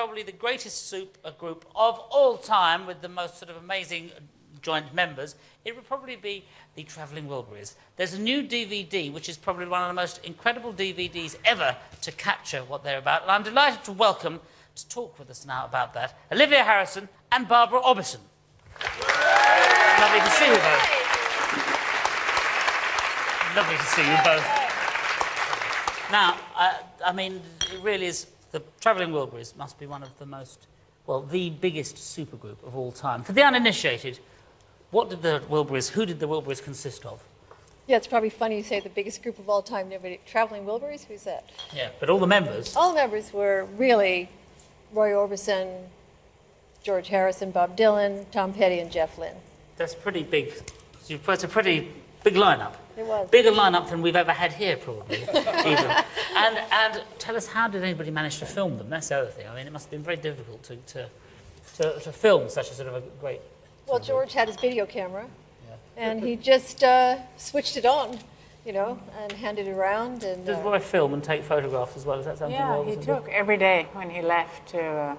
Probably the greatest group of all time, with the most sort of amazing joint members. It would probably be the Travelling Wilburys. There's a new DVD, which is probably one of the most incredible DVDs ever to capture what they're about. And I'm delighted to welcome, to talk with us now about that, Olivia Harrison and Barbara Orbison. Lovely to see you both. Lovely to see you both. Now, I mean, it really is. The Travelling Wilburys must be one of the most, well, the biggest supergroup of all time. For the uninitiated, who did the Wilburys consist of? Yeah, it's probably funny you say the biggest group of all time. Nobody, Travelling Wilburys? Who's that? Yeah, but all the members. All the members were really Roy Orbison, George Harrison, Bob Dylan, Tom Petty, and Jeff Lynne. That's pretty big. It's a pretty big lineup. It was. Bigger lineup than we've ever had here, probably, even. And tell us, how did anybody manage to film them? That's the other thing. I mean, it must have been very difficult to film such a sort of a great... Well, George had his video camera, and he just switched it on, you know, and handed it around. And does Roy film and take photographs as well? Is that something? Yeah, he took every day when he left to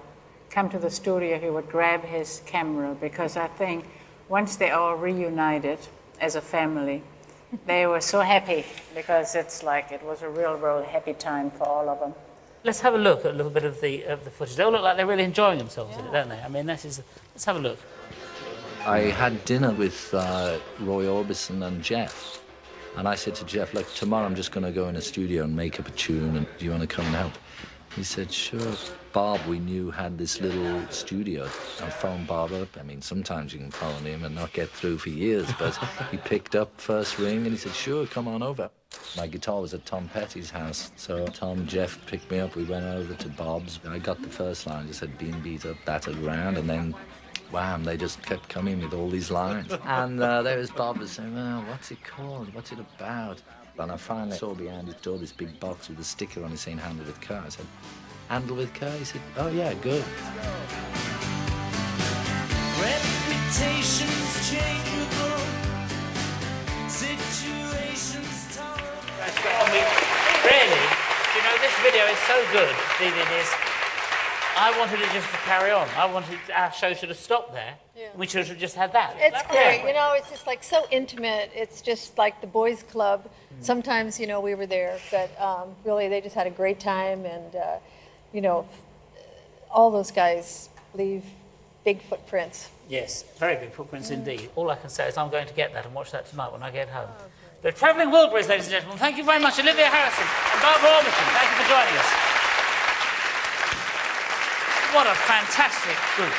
come to the studio. He would grab his camera, because I think once they all reunited as a family, they were so happy, because it's like it was a real happy time for all of them. Let's have a look at a little bit of the footage. They all look like they're really enjoying themselves in it, don't they? I mean, let's have a look. I had dinner with Roy Orbison and Jeff, and I said to Jeff, look, tomorrow I'm just going to go in a studio and make up a tune, and do you want to come and help? He said, sure. Bob, we knew, had this little studio. I phoned Bob up. I mean, sometimes you can phone him and not get through for years, but he picked up first ring and he said, sure, come on over. My guitar was at Tom Petty's house, so Tom and Jeff picked me up. We went over to Bob's. I got the first line, just said, been beat up, battered around, and then wham, they just kept coming with all these lines. And there was Bob saying, well, what's it called? What's it about? And I finally saw behind his door this big box with a sticker on it saying Handle with Care. I said, Handle with Care? He said, oh yeah, good. Reputations changeable, situations tolerable. Really, you know, this video is so good, DVDs. I wanted it just to carry on. I wanted our show should have stopped there. Yeah. We should have just had that. It's great. You know, it's just like so intimate. It's just like the boys' club. Sometimes, you know, we were there, but really they just had a great time. And, you know, all those guys leave big footprints. Yes, very big footprints indeed. All I can say is I'm going to get that and watch that tonight when I get home. Oh, the Travelling Wilburys, ladies and gentlemen. Thank you very much, Olivia Harrison and Barbara Orbison. Thank you for joining us. What a fantastic group.